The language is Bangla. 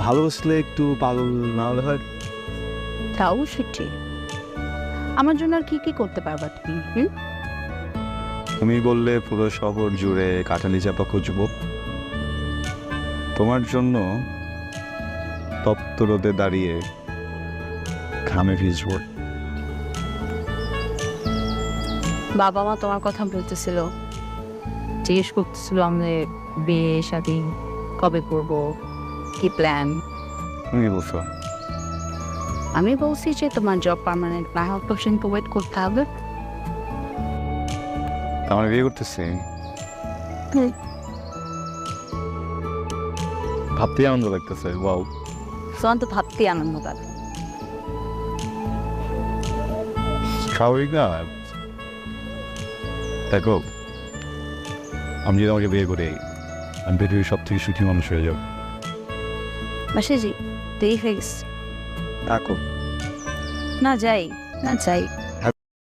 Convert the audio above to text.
ভালোবাসলে একটু পাগল না হলে হয়? তাও সেটি আমার জন্য আর কি কি করতে পারবা তুমি? তুমি বললে পুরো শহর জুড়ে কাঠালি চাপা খুঁজবো, তোমার জন্য তপ্ত রোদে দাঁড়িয়ে ঘামে ভিজবো। বাবা মা তোমার কথা বলতেছিল, জিজ্ঞেস করতেছিল আমাদের বিয়ে শাদী কবে করবো, কি প্ল্যান। তুমি বলছো আমি বলছি যে তোমার জব পার্মানেন্ট না হওয়া পর্যন্ত ওয়েট করতে হবে। আমার বিয়ে করতেছি, ভাবতেই আনন্দ লাগতেছে। ওয়াও, তোমার তো ভাবতে আনন্দ লাগে। স্বাভাবিক না? দেখো, আমি যদি আমাকে বিয়ে করি, আমি পৃথিবীর সব থেকে সুখী মানুষ হয়ে যাব। মাসিজি দেরি হয়ে গেছে, থাকো। না যাই, না যাই।